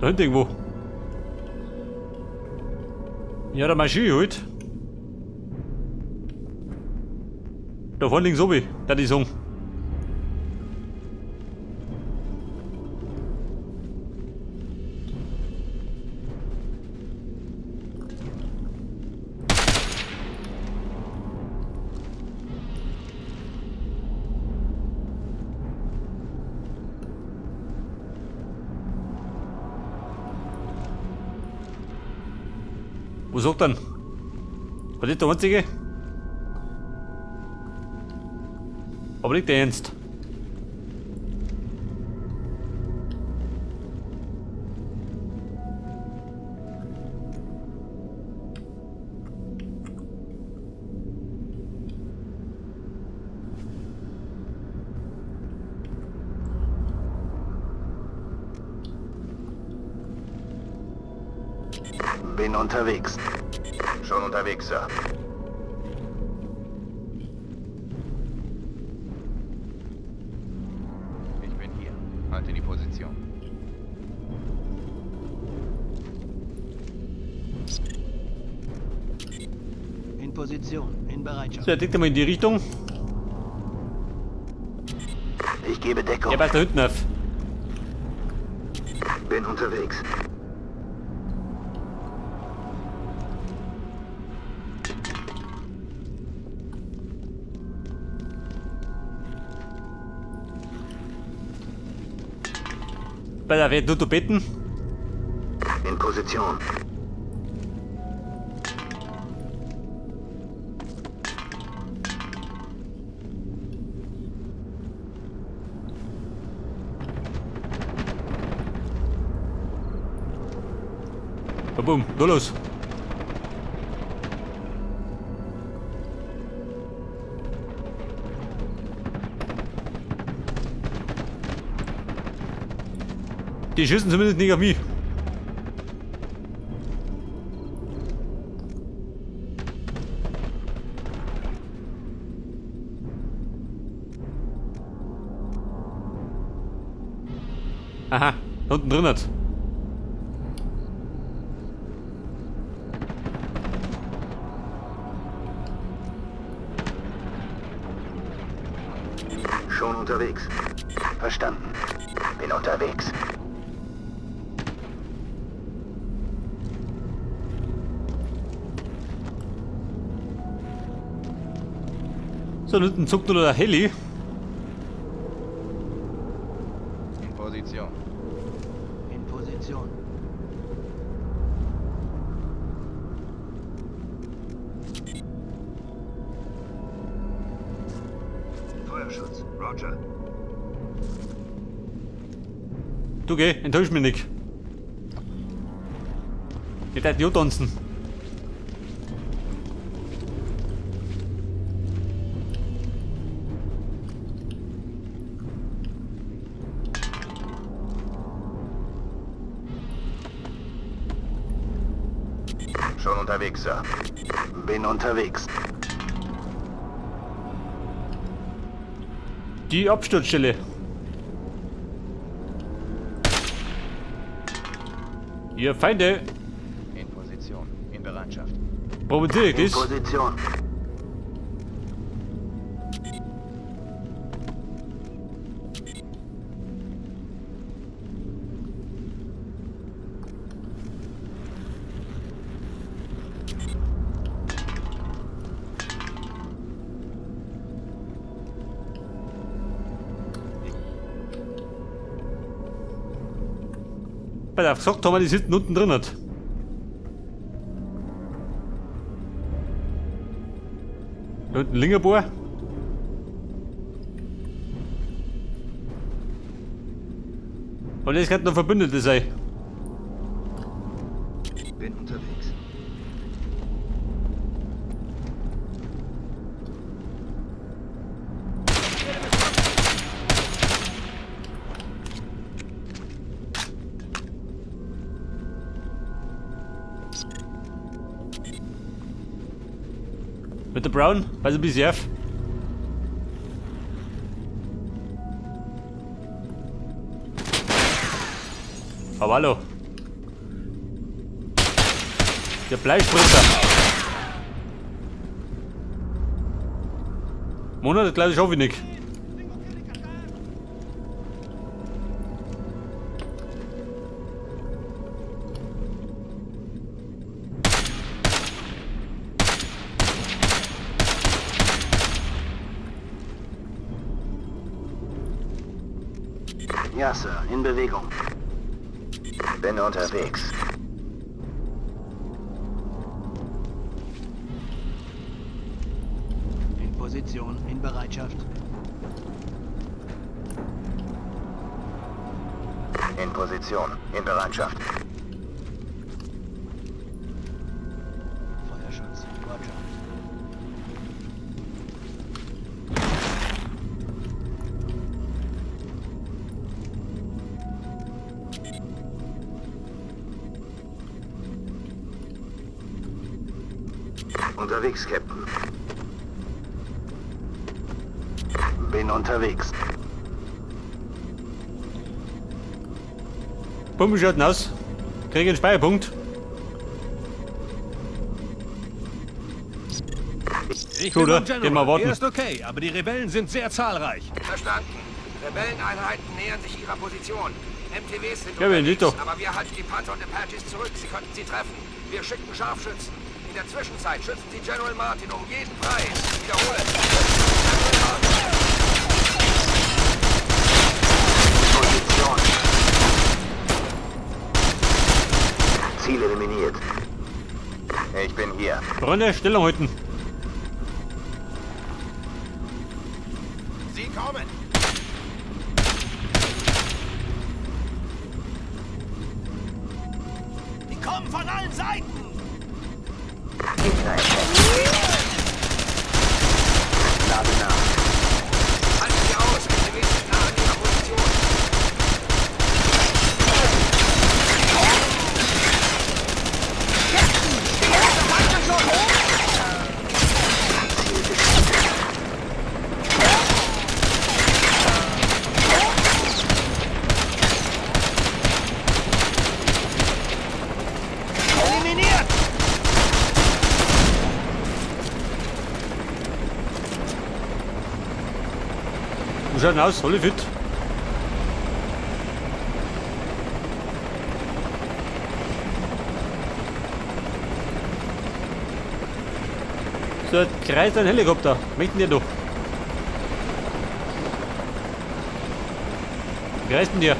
Da hinten irgendwo. Ja, der Maschine geholt. Da vorne links oben, da die Song. Wo sagt dann? Was ist der einzige? Aber nicht der Ernst. Bin unterwegs. Schon unterwegs, Sir. Ich bin hier. Halte die Position. In Position, in Bereitschaft. So, er deckt mal in die Richtung. Ich gebe Deckung. Der passt da hinten auf. Bin unterwegs. Bei der wird nur beten. In Position. Boom, da los. Die schießen zumindest nicht auf mich. Aha, da unten drin hat. Schon unterwegs. Verstanden. Bin unterwegs. So, da hinten zuckt nur der Heli. In Position. In Position. Feuerschutz. Roger. Du geh, enttäusch mich nicht. Ich darf nicht tanzen. Schon unterwegs, Sir. Bin unterwegs. Die Absturzstelle. Ihr Feinde, In Position. In Bereitschaft. provoziere ich In das? Position. Bei der gesagt haben wir, die sitzen unten drin hat. Da unten Lingerbohr. Und das könnte noch Verbündete sein. Bin unterwegs. Mit der Brown, also bis auf. Aber hallo. Der Bleispritzer. Monat, glaube ich, auch wenig. Ja, Sir. In Bewegung. Bin unterwegs. In Position. In Bereitschaft. In Position. In Bereitschaft. Feuerschutz. Roger. Unterwegs, Captain. Bin unterwegs. Pumpe schaut aus. Kriege einen Speicherpunkt. Ich Gut, bin beim gehen wir General. warten. Er ist okay, aber die Rebellen sind sehr zahlreich. Verstanden. Rebelleneinheiten nähern sich ihrer Position. MTWs sind Ja, wenn nicht unterwegs, doch. aber wir halten die Panther und Apaches zurück. Sie könnten sie treffen. Wir schicken Scharfschützen. In der Zwischenzeit schützen Sie General Martin um jeden Preis. Wiederhole. General Martin. Position. Ziel eliminiert. Ich bin hier. Freunde, Stellung halten. Sie kommen. Die kommen von allen Seiten. Lade nach. Halten Sie aus. MTWs sind nah an Ihrer Position. Eliminiert! Wie schaut denn aus? Alle fit? So, kreist ein Helikopter. Möchten die doch? Wie heißt denn der?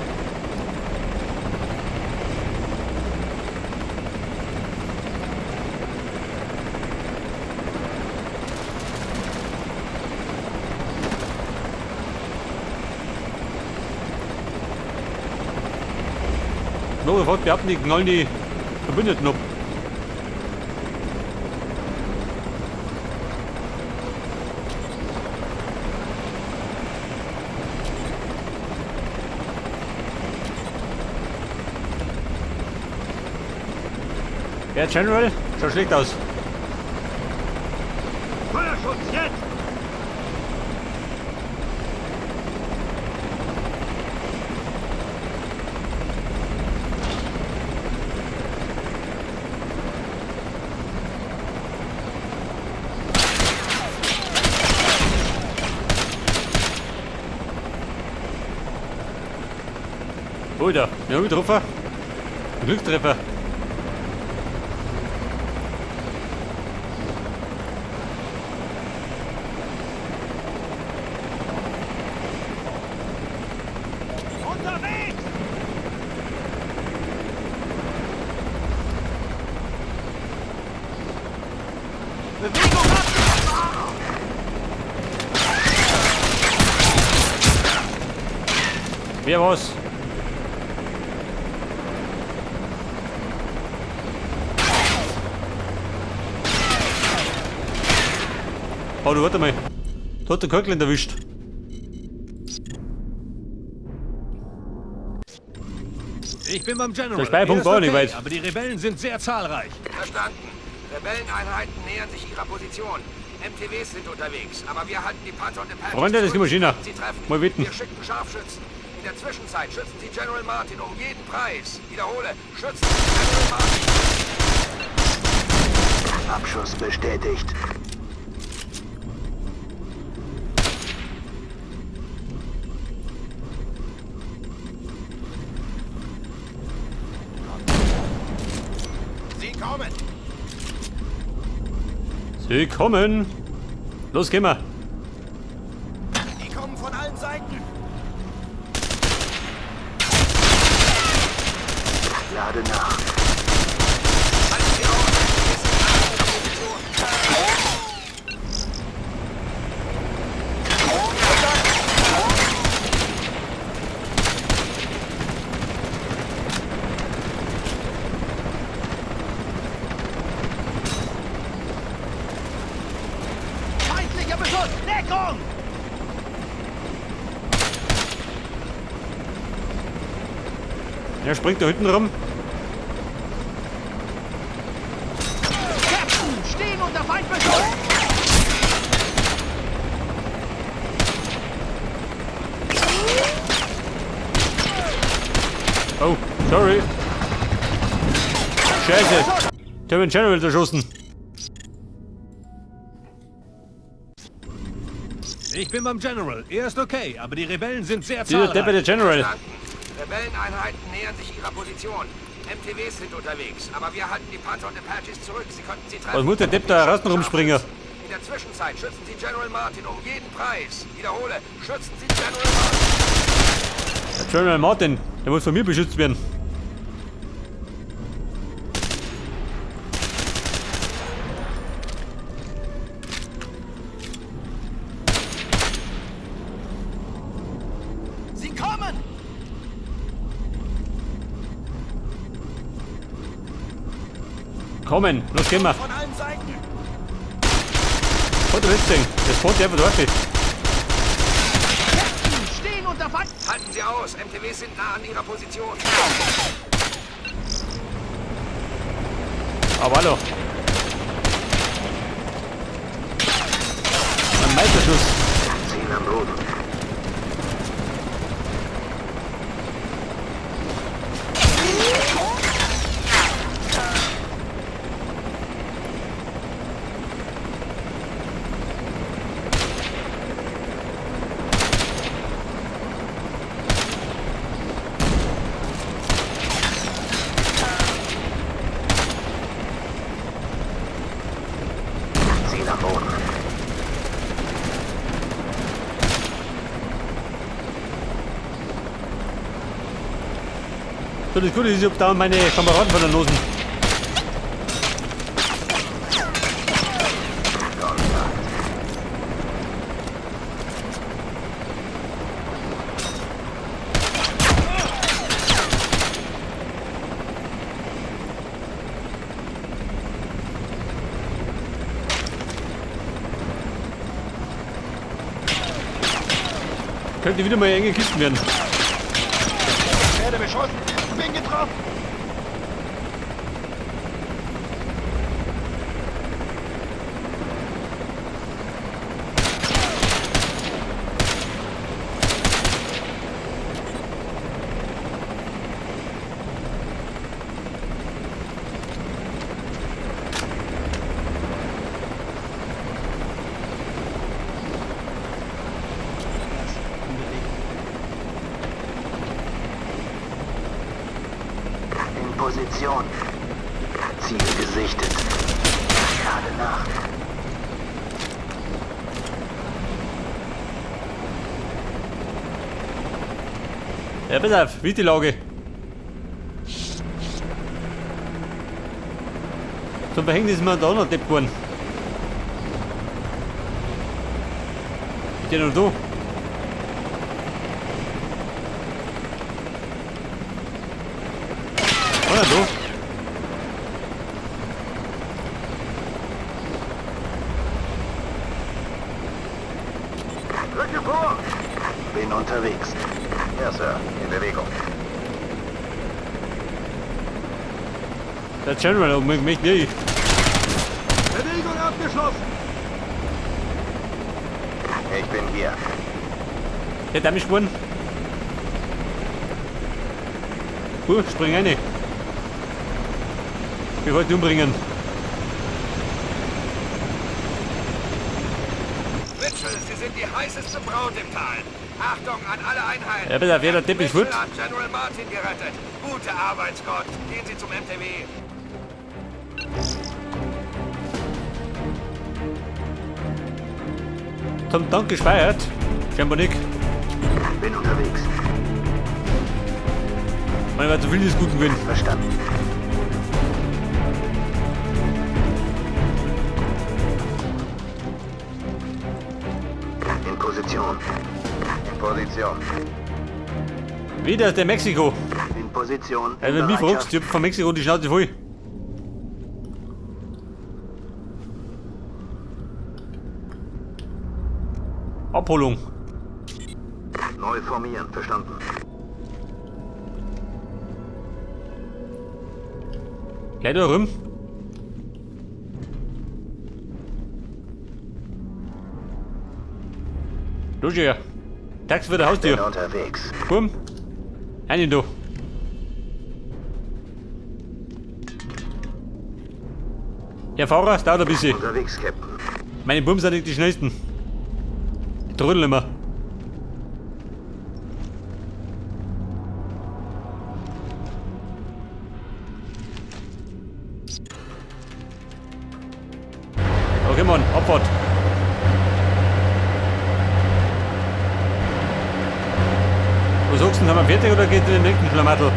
No, wir behaupten, die knallen die Verbündeten ab. Ja, General, schaut schlecht aus. Feuerschutz, jetzt! Oh, da, wir haben ihn getroffen. Ein Glückstreffer. Unterwegs! Bewegung ab! Wer war's? Oh, du warte mal. Da hat der Kirkland erwischt. Ich bin beim General. Der Speicherpunkt Er ist war nicht okay, weit. aber die Rebellen sind sehr zahlreich. Verstanden. Rebelleneinheiten nähern sich ihrer Position. MTWs sind unterwegs, aber wir halten die Panther und Apaches Freunde, das zurück. gehen wir China. Sie treffen. Mal bitten. Wir schicken Scharfschützen. In der Zwischenzeit schützen Sie General Martin um jeden Preis. Wiederhole. Schützen Sie General Martin. Abschuss bestätigt. Sie kommen! Sie kommen! Los, gehen wir! Die kommen von allen Seiten! Lade nach. Halten Sie aus! Wir sind an Ihrer Position. Feindlicher Beschuss! Deckung! Er springt da hinten rum. Captain! Stehen unter Feindbeschuss! Oh, sorry. Scheiße. Der hat den General erschossen. Ich bin beim General. Er ist okay, aber die Rebellen sind sehr Dieser Depp der zahlreich. General. Verstanden. Rebelleneinheiten nähern sich ihrer Position. MTWs sind unterwegs, aber wir halten die Panther und Apaches zurück. Sie konnten sie treffen. Was muss der Depp da draußen rumspringen? In der Zwischenzeit schützen Sie General Martin um jeden Preis. Wiederhole, schützen Sie General Martin. Der General Martin, der muss von mir beschützt werden. Sie kommen! Kommen, los, gehen wir. Von allen Seiten! Und das Ding, das fährt einfach dort. Captain! Stehen unter Feind! Halten Sie aus, MTWs sind nah an Ihrer Position. Aber hallo. Ein Meisterschuss. Ziel am Boden. Ziel am Boden. So, das Gute ist, ich hab da meine Kameraden von der Nosen. Könnte wieder mal enge Kisten werden. Ich werde beschossen! Bin getroffen! In Position. Ziel gesichtet. Lade nach. Ja, pass auf, wie ist die Lage? Zum Verhängnis ist mir da noch Depp geworden. Ist der noch da? War er da? Rücke vor! Bin unterwegs. Ja, Sir. In Bewegung. Der General und mich nicht. Bewegung abgeschlossen! Ich bin hier. Der hat mich gewonnen. Spring rein. Ich wollte ihn umbringen. die heißeste Braut im Tal. Achtung an alle Einheiten. Ja, bitte, jeder Tipp ist gut. Mitchell hat General Martin gerettet. Gute Arbeit, Scott. Gehen Sie zum MTW. Zum Dank gespeichert. Scheinbar nicht. Bin unterwegs. Man wird zu viel des Guten gewinnen. Verstanden. In Position. In Position. Wieder der Mexiko. In Position. Wenn du mich fragst, ich hab von Mexiko die Schnauze voll. Abholung. Neu formieren. Verstanden. Gleich da rum. Los hier. Taxi für der Bin Haustür. unterwegs. Komm. Einen da. Herr Fahrer, es dauert ein bisschen. Unterwegs, Captain. Meine Bums sind nicht die schnellsten. Die trödeln immer. Okay, Mann, Abfahrt. Was sagst du, sind wir fertig oder geht in den nächsten Schlamassel?